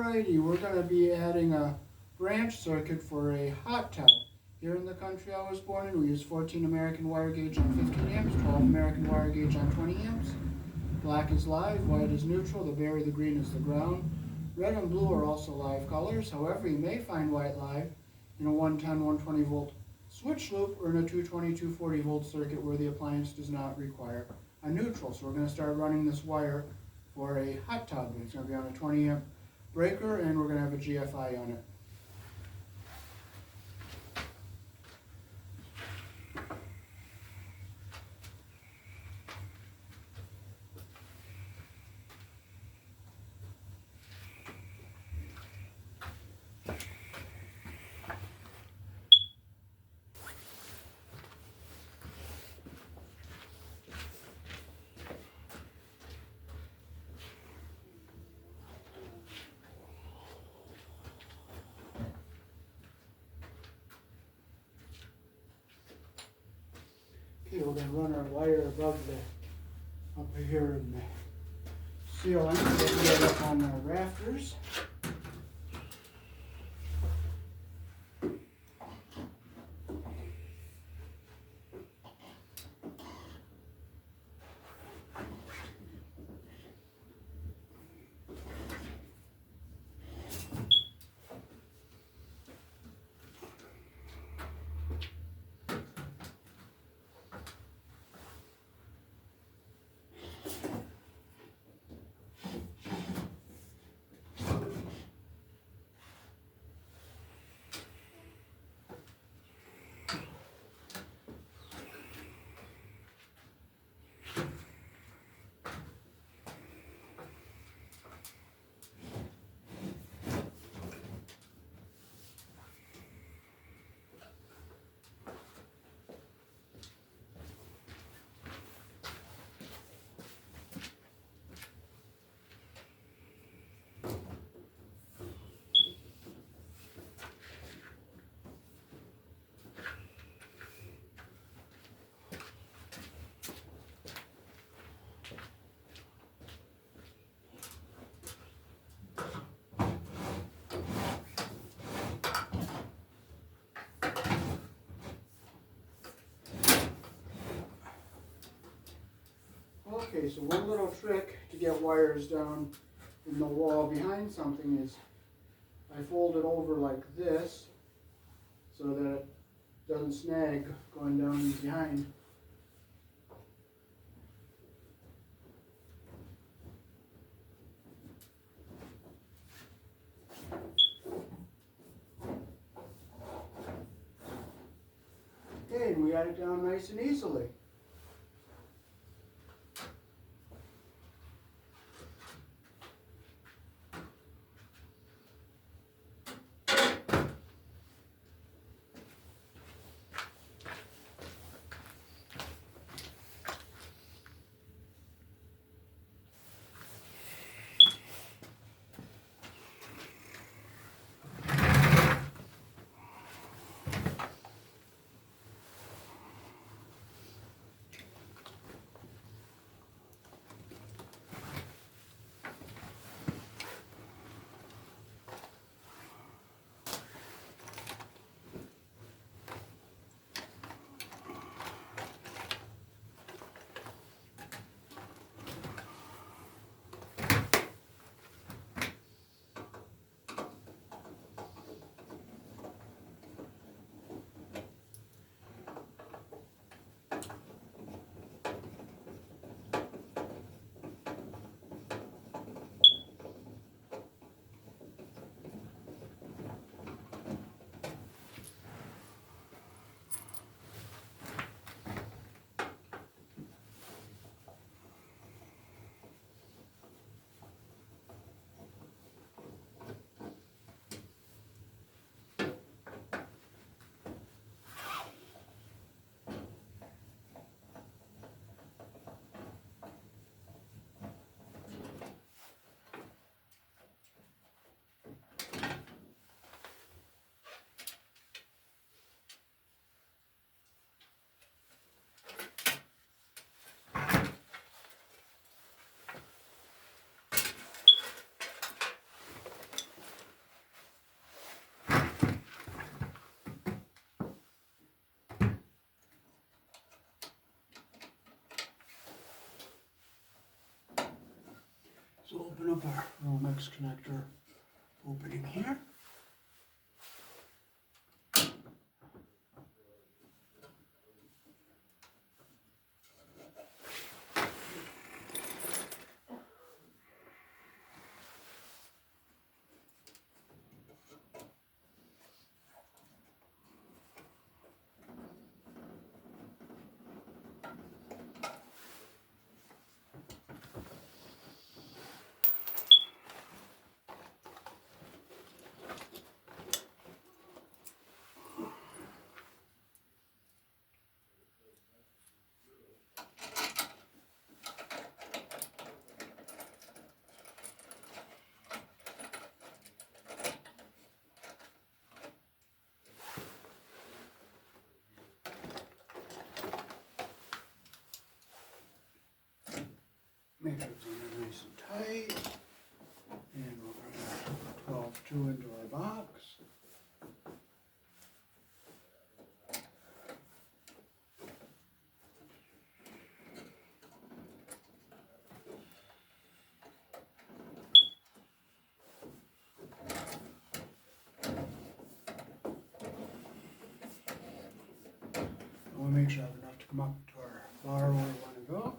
Alrighty, we're going to be adding a branch circuit for a hot tub. Here in the country I was born in, we use 14 American wire gauge on 15 amps, 12 American wire gauge on 20 amps. Black is live, white is neutral, the berry, the green is the ground. Red and blue are also live colors. However, you may find white live in a 110, 120 volt switch loop or in a 220, 240 volt circuit where the appliance does not require a neutral. So we're going to start running this wire for a hot tub. It's going to be on a 20 amp breaker and we're going to have a GFI on it. Okay, we're going to run our wire above the, up here in the ceiling, get it up on the rafters. Okay, so one little trick to get wires down in the wall behind something is I fold it over like this so that it doesn't snag going down behind. Okay, and we got it down nice and easily. open up our Romex connector opening here. Make sure it's in there nice and tight. And we'll bring our 12-2 into our box. I want to make sure I have enough to come up to our bar where we want to go.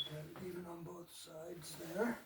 Got it even on both sides there.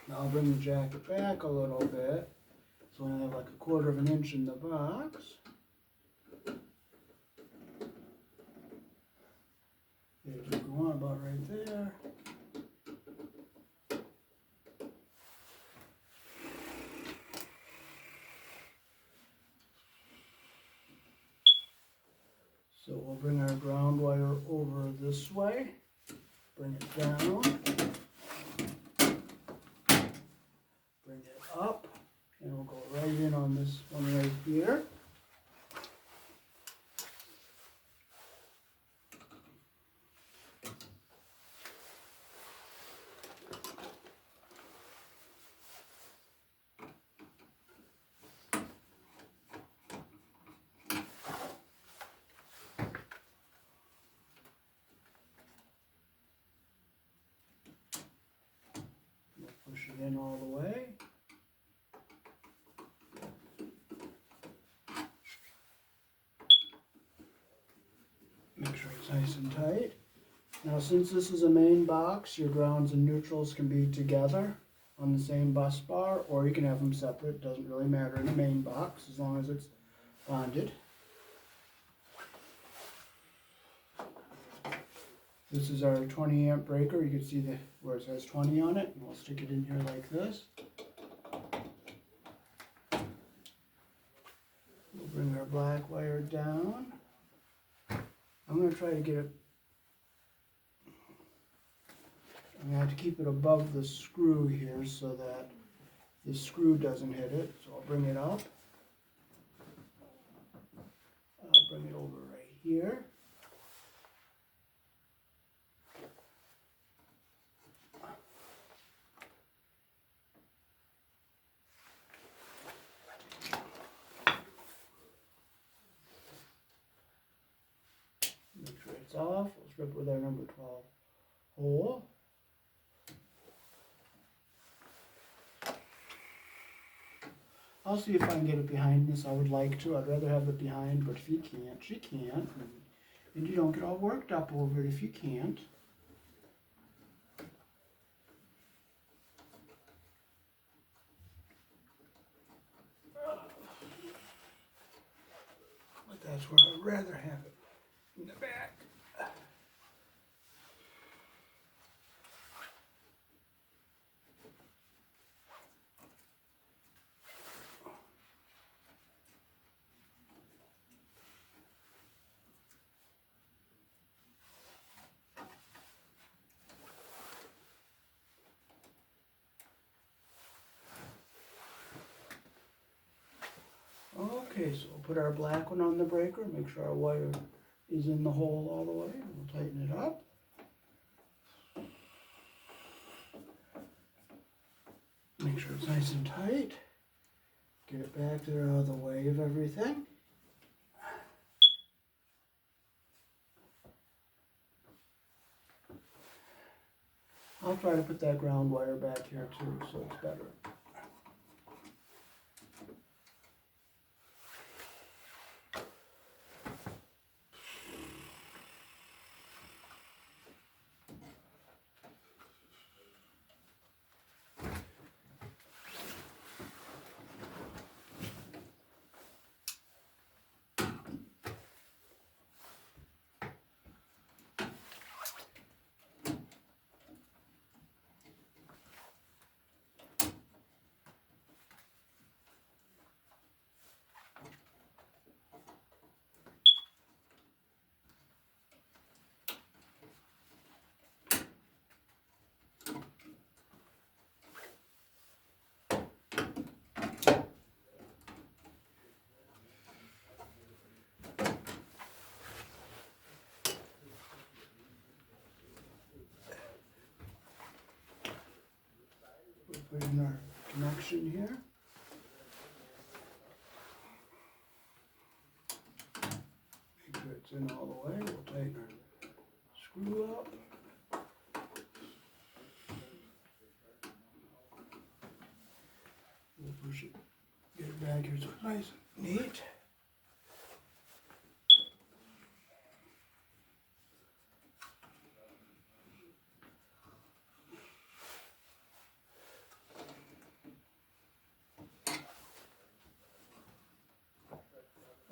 Now I'll bring the jacket back a little bit, so I have like 1/4 inch in the box. There we go, about right there. So we'll bring our ground wire over this way, bring it down. Bring it up, and we'll go right in on this one right here. We'll push it in all the way. Make sure it's nice and tight. Now since this is a main box, your grounds and neutrals can be together on the same bus bar, or you can have them separate. It doesn't really matter in a main box as long as it's bonded. This is our 20 amp breaker. You can see where it says 20 on it, and we'll stick it in here like this. We'll bring our black wire down. I'm going to try to get it, I'm going to have to keep it above the screw here so that the screw doesn't hit it. So I'll bring it up. bring it over right here. Make sure it's off. We'll strip with our number 12 hole. I'll see if I can get it behind this. I would like to. I'd rather have it behind, but if you can't, she can't. And you don't get all worked up over it if you can't. But that's where I'd rather have it, in the back. Okay, so we'll put our black one on the breaker, make sure our wire is in the hole all the way, and we'll tighten it up. Make sure it's nice and tight. Get it back there out of the way of everything. I'll try to put that ground wire back here too, so it's better. We'll put in our connection here. Make sure it's in all the way. We'll tighten our screw up. We'll push it, get it back here so it's nice and neat.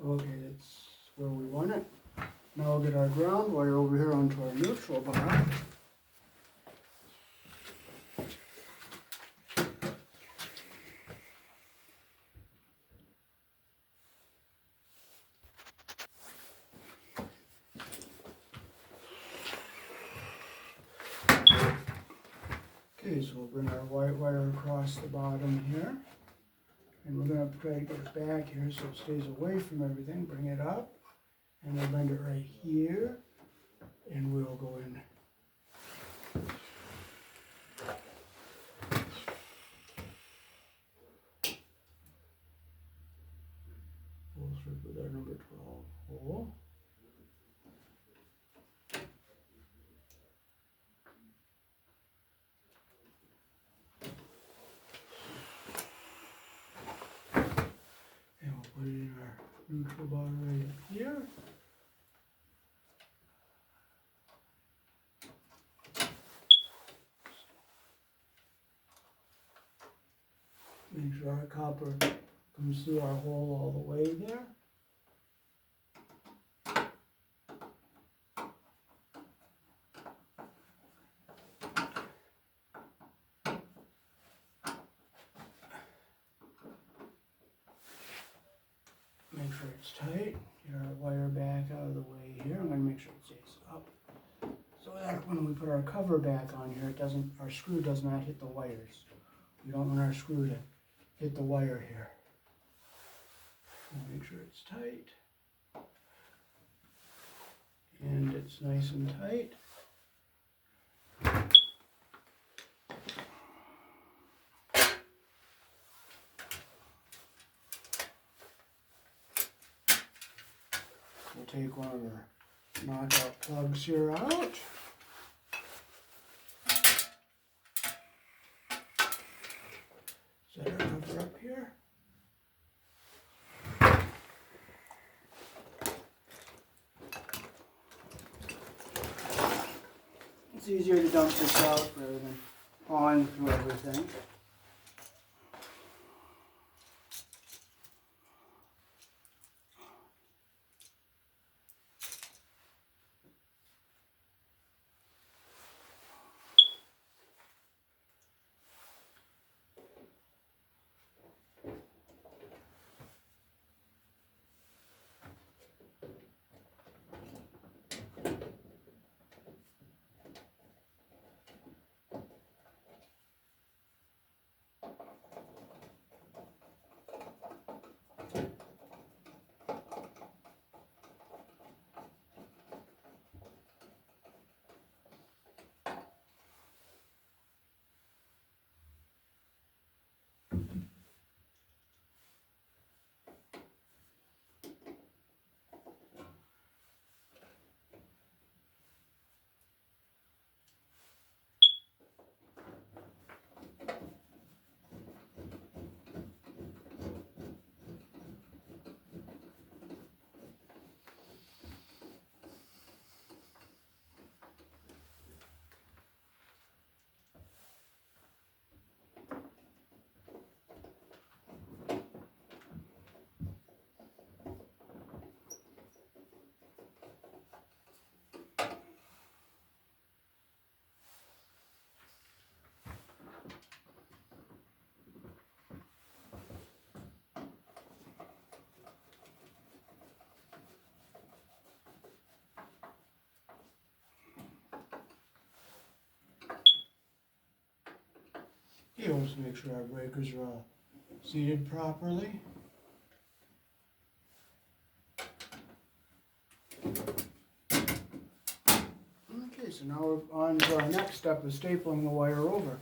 Okay, that's where we want it. Now we'll get our ground wire over here onto our neutral bar. Okay, so we'll bring our white wire across the bottom here. And we're going to try to get it back here so it stays away from everything. Bring it up. And we'll bend it right here. And we'll go in. We'll strip with our number 12 hole. Put it in our neutral bar right up here. Make sure our copper comes through our hole all the way there. Make sure it's tight. Get our wire back out of the way here. I'm going to make sure it stays up, so that when we put our cover back on here, our screw does not hit the wires. We don't want our screw to hit the wire here. Make sure it's tight. And it's nice and tight. We'll take one of our knockout plugs here out. Set our cover up here. It's easier to dump this out rather than pawing through everything. He wants to make sure our breakers are all seated properly. Okay, so now we're on to our next step of stapling the wire over.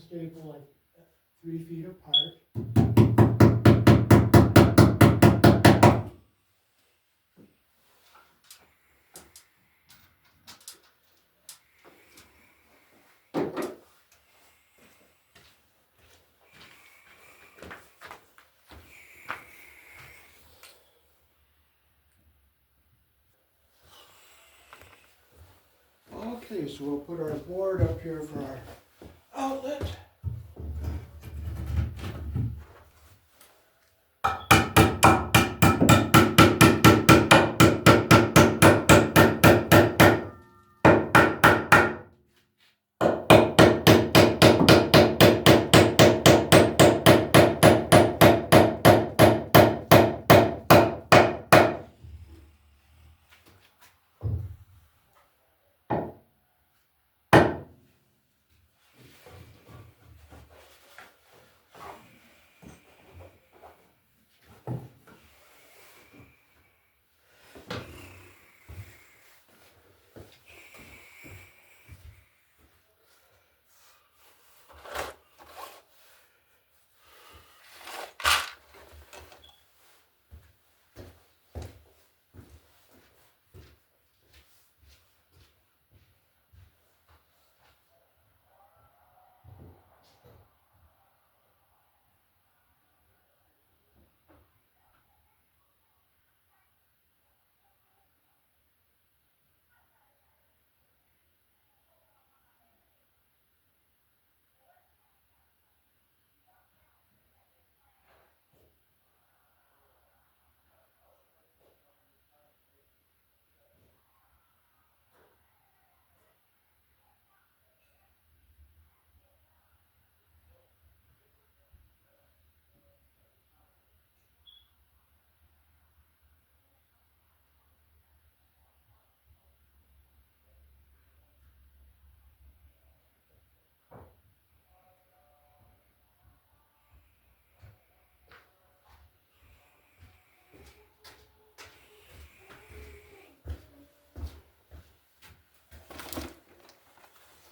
staple like 3 feet apart. Okay, so we'll put our board up here for our outlet.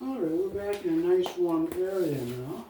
All right, we're back in a nice warm area now.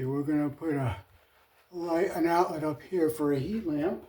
Okay, we're going to put a light, an outlet up here for a heat lamp.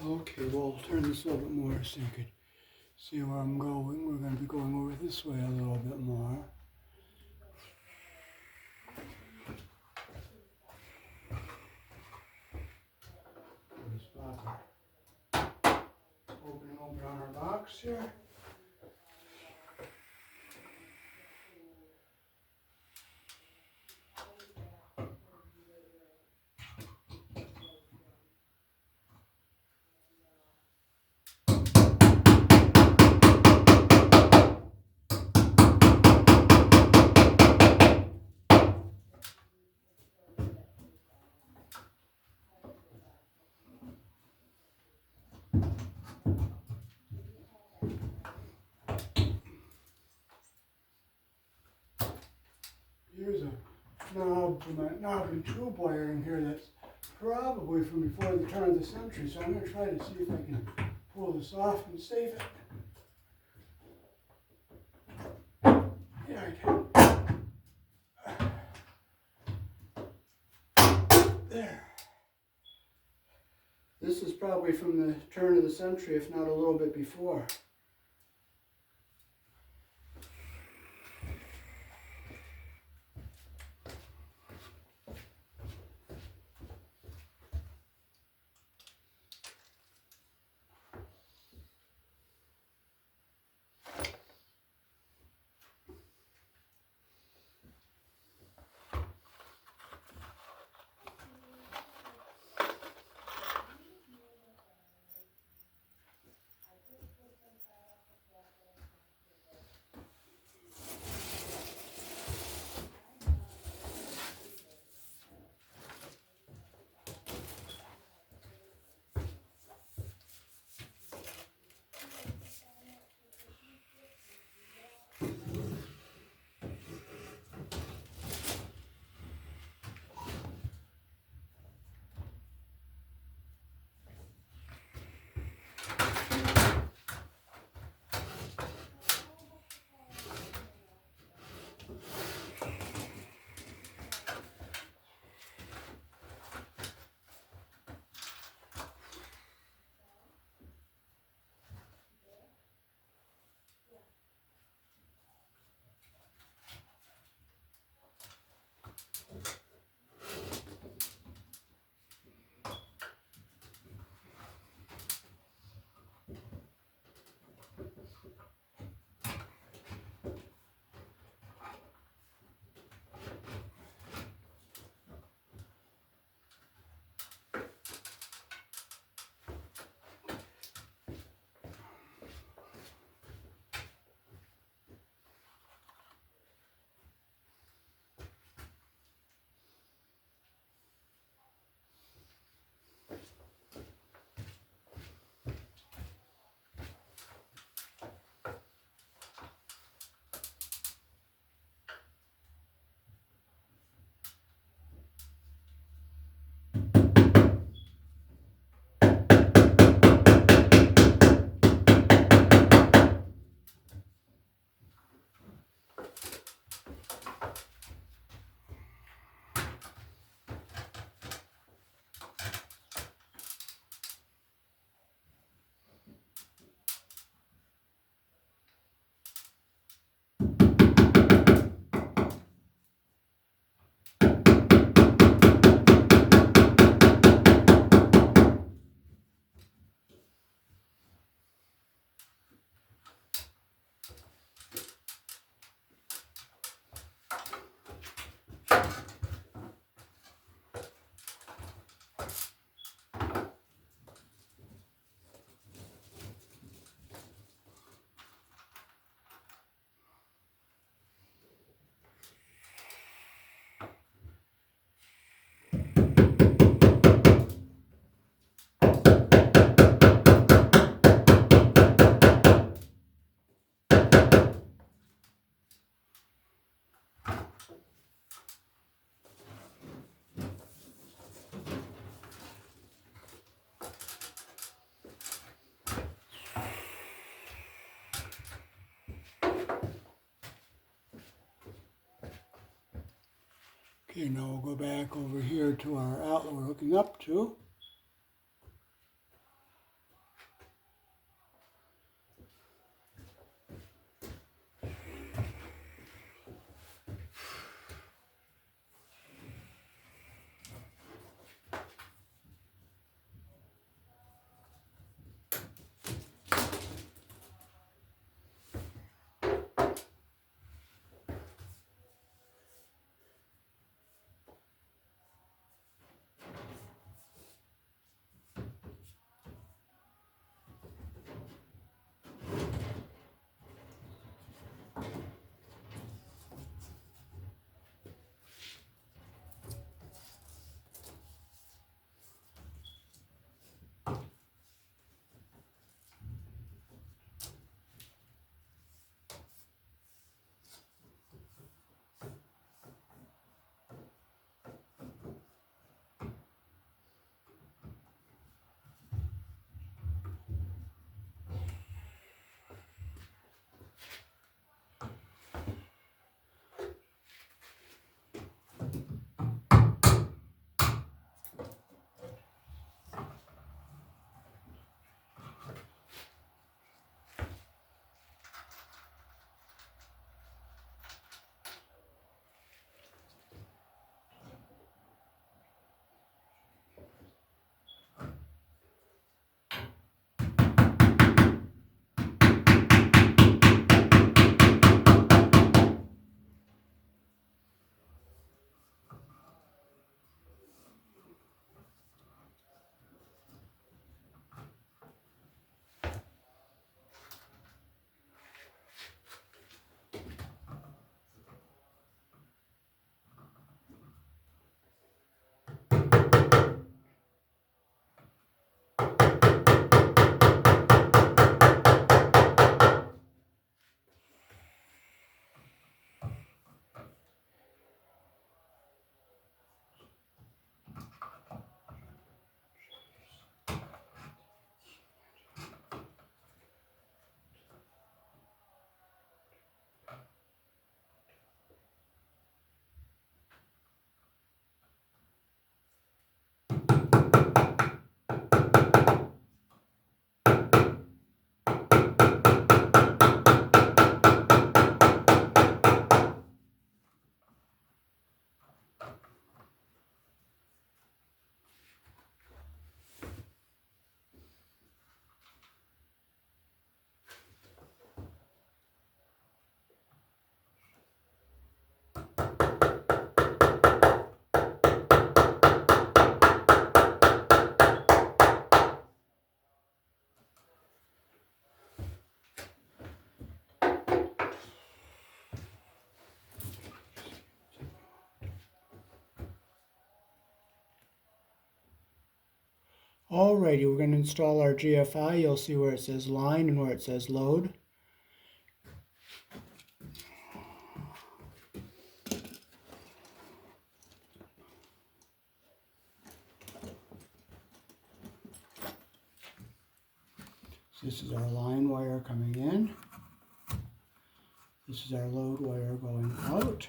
Okay, we'll turn this a little bit more so you could see where I'm going. We're going to be going over this way a little bit more. Just pop our open on our box here. Here's a knob from a knob and tube wiring here that's probably from before the turn of the century. So I'm going to try to see if I can pull this off and save it. Yeah, I can. There. This is probably from the turn of the century, if not a little bit before. Okay, now we'll go back over here to our outlet we're hooking up to. Alrighty, we're going to install our GFI. You'll see where it says line and where it says load. So this is our line wire coming in. This is our load wire going out.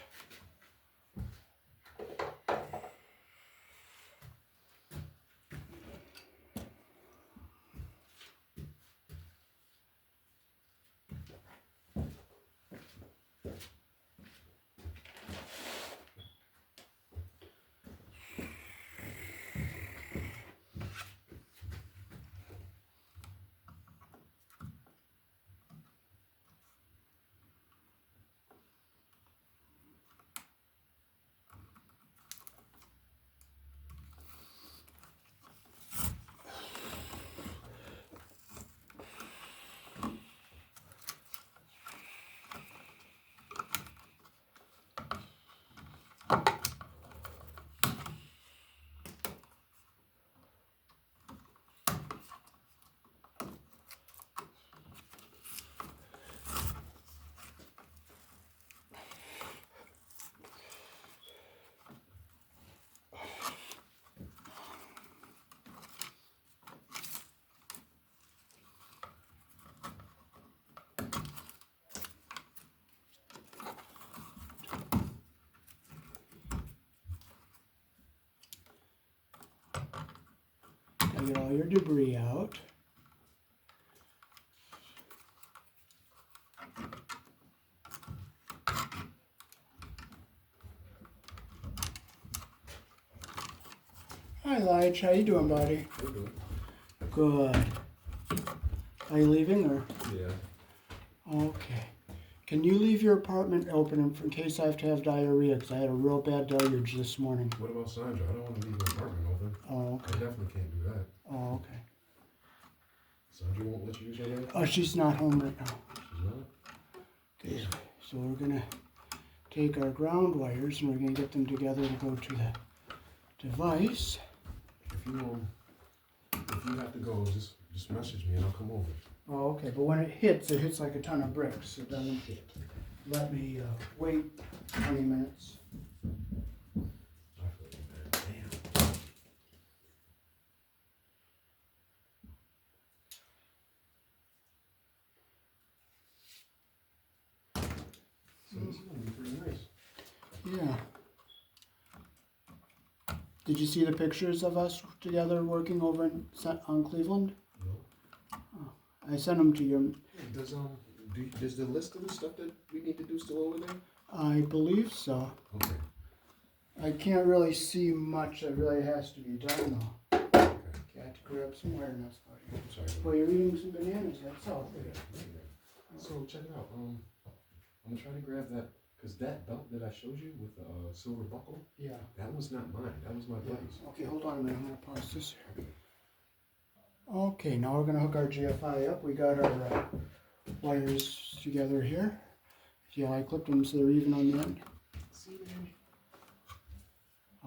Now get all your debris out. Hi, Lige. How you doing, buddy? Good. Good. Are you leaving or? Yeah. Okay. Can you leave your apartment open in case I have to have diarrhea? Because I had a real bad deluge this morning. What about Sandra? I don't want to leave the apartment open. Oh, I okay. definitely can't do that. Oh, okay. Sandra won't let you use your name? Oh, she's not home right now. She's not? Okay, so we're going to take our ground wires and we're going to get them together to go to the device. If you have to go, just message me and I'll come over. Oh, okay, but when it hits like a ton of bricks. It doesn't let me wait 20 minutes. I feel you, man. Damn. So this is going to be pretty nice. Yeah. Did you see the pictures of us together working over on Cleveland? No. Oh, I sent them to you. Does the list of the stuff that we need to do still over there? I believe so. Okay. I can't really see much that really has to be done though. Okay. Got to grab some wire nuts for you. Sorry. Well, you're eating some bananas, that's all. So check it out. I'm gonna try to grab that, cause that belt that I showed you with the silver buckle, Yeah. that was not mine. That was my buddy's. Okay, hold on a minute. I'm gonna pause this here. Okay, now we're gonna hook our GFI up. We got our wires together here. Yeah, I clipped them so they're even on the end. See, man.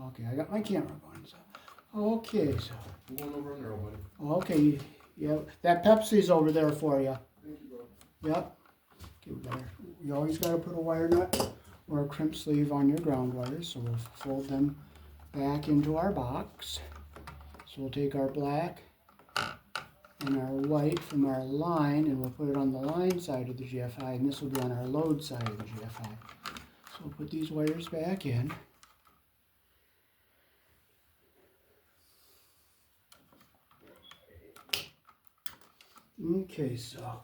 Okay, I got my camera going. So, okay, so I'm going over on Earl, buddy. okay, yeah, that Pepsi's over there for you. Thank you, bro. Yep. Okay, you always got to put a wire nut or a crimp sleeve on your ground wires. So we'll fold them back into our box. So we'll take our black and our white from our line and we'll put it on the line side of the GFI, and this will be on our load side of the GFI. So we'll put these wires back in. Okay, so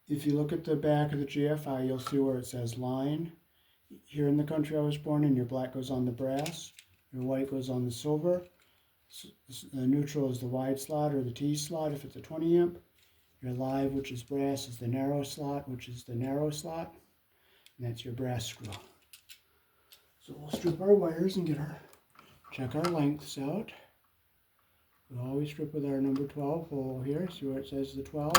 if you look at the back of the GFI, you'll see where it says line. Here in the country I was born in, your black goes on the brass, your white goes on the silver. The neutral is the wide slot or the T slot if it's a 20 amp. Your live, which is brass, is the narrow slot, which is the narrow slot. And that's your brass screw. So we'll strip our wires and check our lengths out. We always strip with our number 12 hole here. See where it says the 12?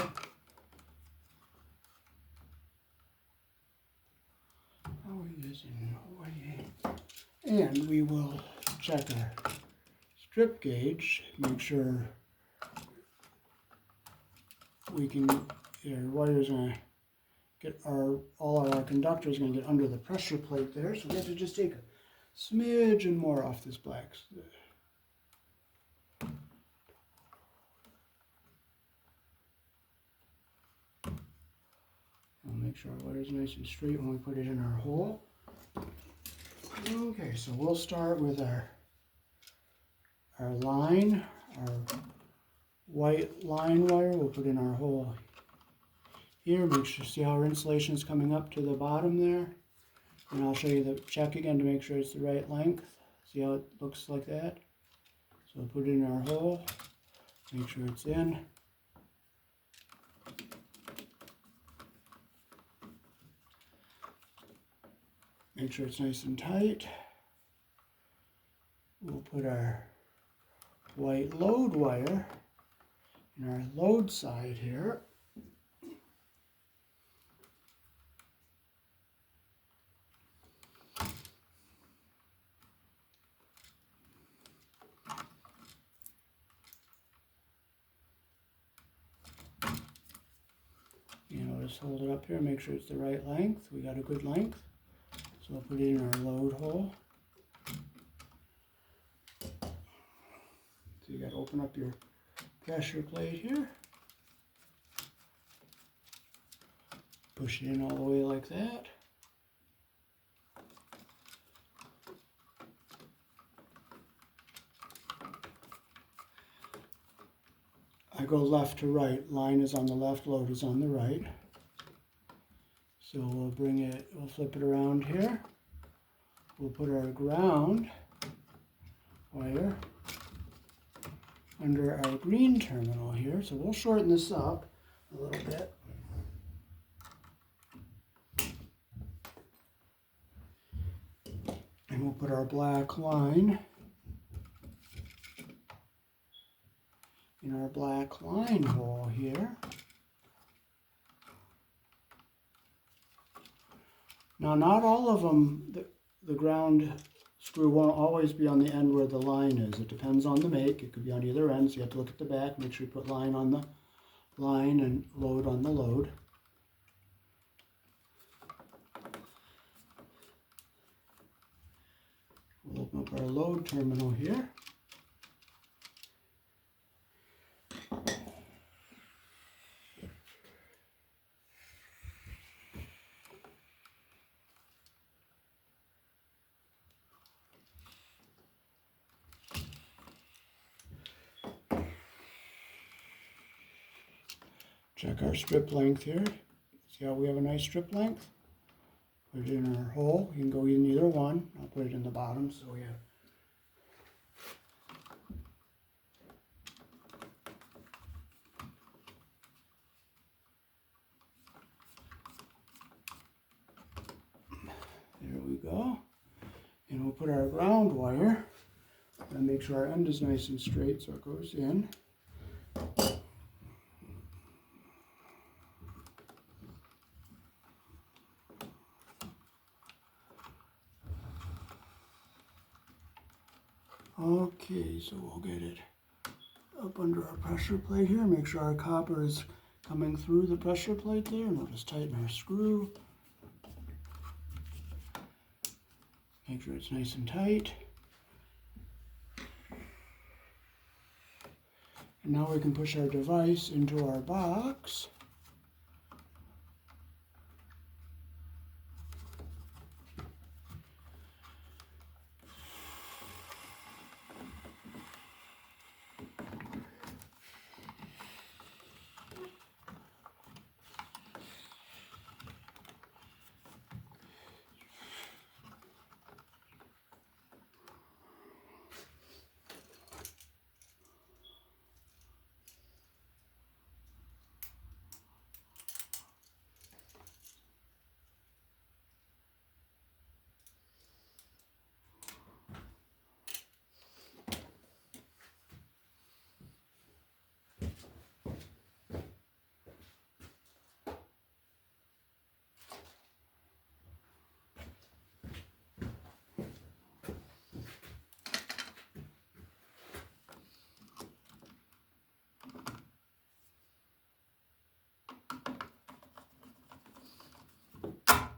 And we will check our strip gauge, make sure we can, our wire's going to get all of our conductors going to get under the pressure plate there. So we have to just take a smidgen more off this black. We'll make sure our wire is nice and straight when we put it in our hole. Okay, so we'll start with our line, our white line wire. We'll put in our hole here. Make sure, see how our insulation is coming up to the bottom there. And I'll show you the check again to make sure it's the right length. See how it looks like that? So we'll put it in our hole, make sure it's in. Make sure it's nice and tight. We'll put our white load wire in our load side here. You know, just hold it up here, make sure it's the right length. We got a good length. So I'll put it in our load hole. So you got to open up your pressure plate here. Push it in all the way like that. I go left to right. Line is on the left, load is on the right. So we'll flip it around here. We'll put our ground wire under our green terminal here. So we'll shorten this up a little bit. And we'll put our black line in our black line hole here. Now, not all of them, the ground screw won't always be on the end where the line is. It depends on the make. It could be on either end, so you have to look at the back, make sure you put line on the line and load on the load. We'll open up our load terminal here. Check our strip length here. See how we have a nice strip length? Put it in our hole. You can go in either one. I'll put it in the bottom so we have. There we go. And we'll put our ground wire and make sure our end is nice and straight so it goes in. Okay, so we'll get it up under our pressure plate here. Make sure our copper is coming through the pressure plate there, and we'll just tighten our screw. Make sure it's nice and tight. And now we can push our device into our box.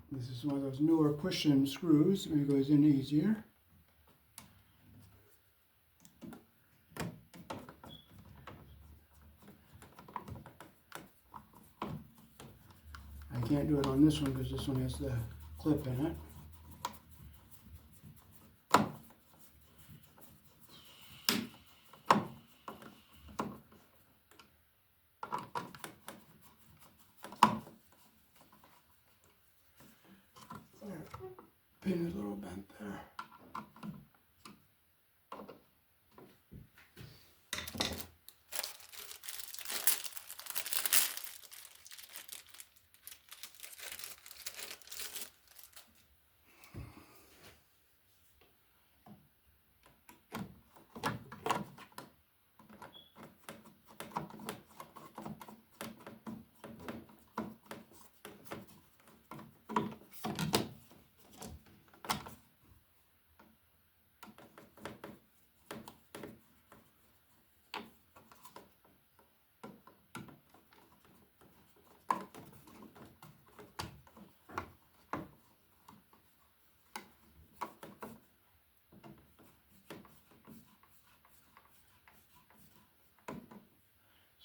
This is one of those newer push-in screws. It goes in easier. I can't do it on this one because this one has the clip in it. Pin is a little bent there.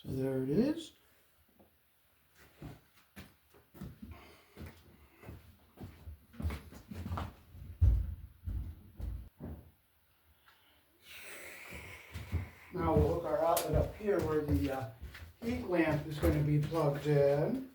So there it is. Now we'll hook our outlet up here where the heat lamp is going to be plugged in.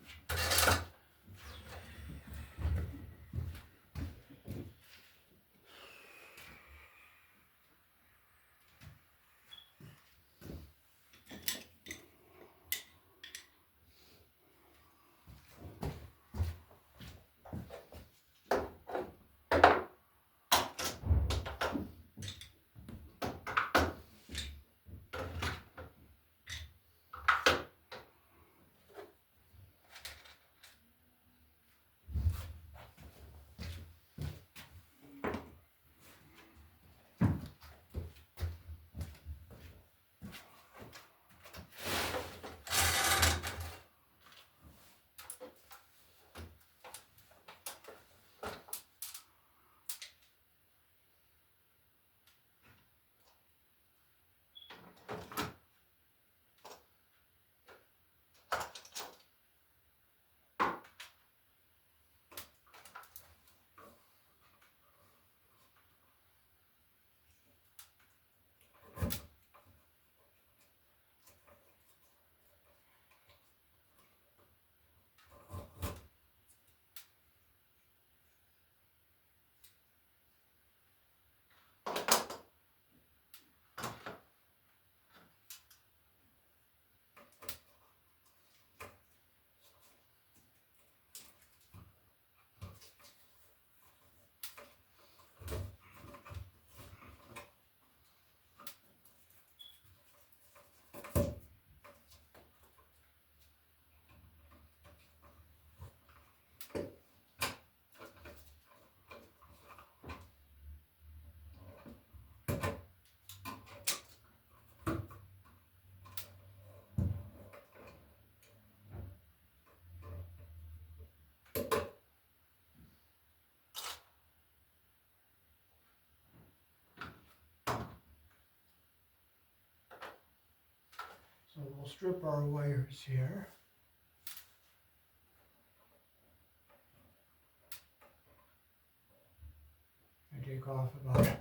So we'll strip our wires here. I take off about an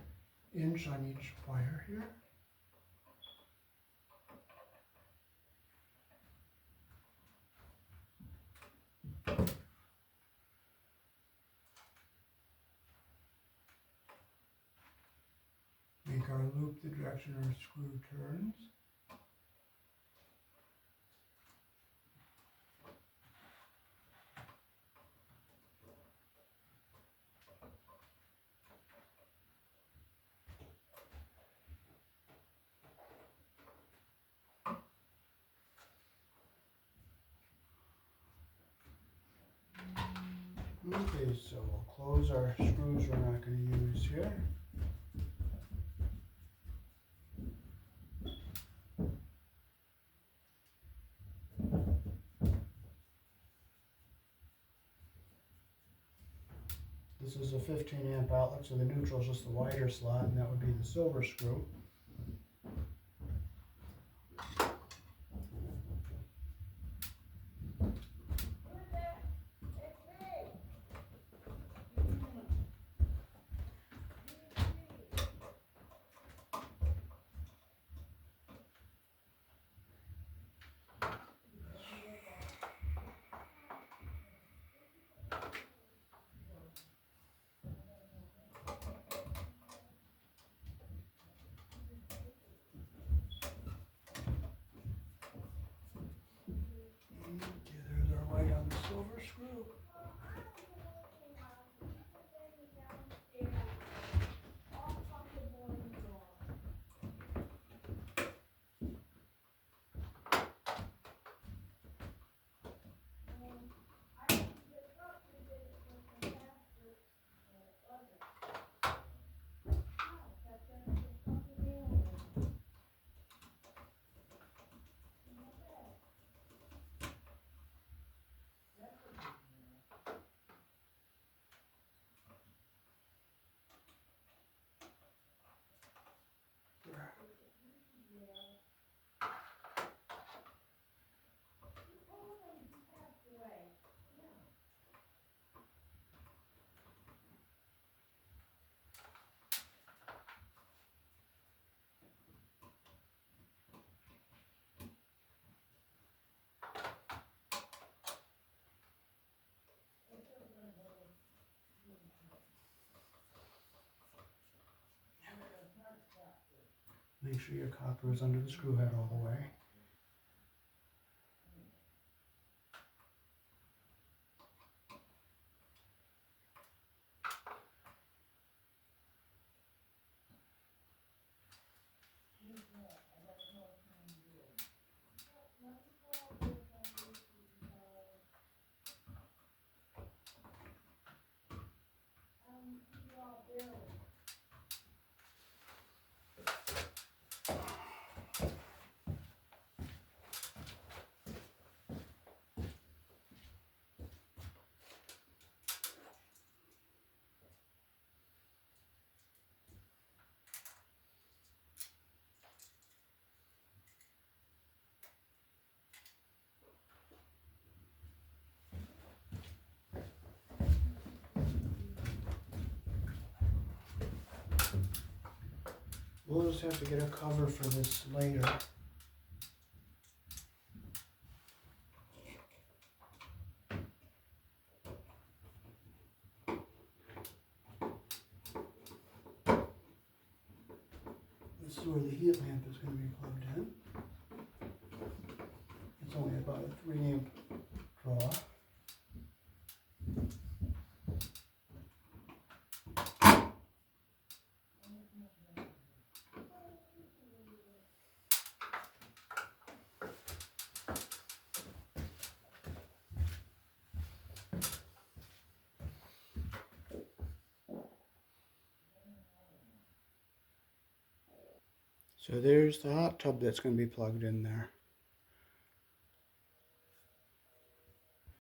inch on each wire here. Make our loop the direction our screw turns. Okay, so we'll close our screws we're not going to use here. This is a 15 amp outlet, so the neutral is just the wider slot, and that would be the silver screw. Make sure your copper is under the screw head all the way. We'll just have to get a cover for this later. This is where the heat lamp is going to be plugged in. It's only about a 3 amp draw. So there's the hot tub that's going to be plugged in there.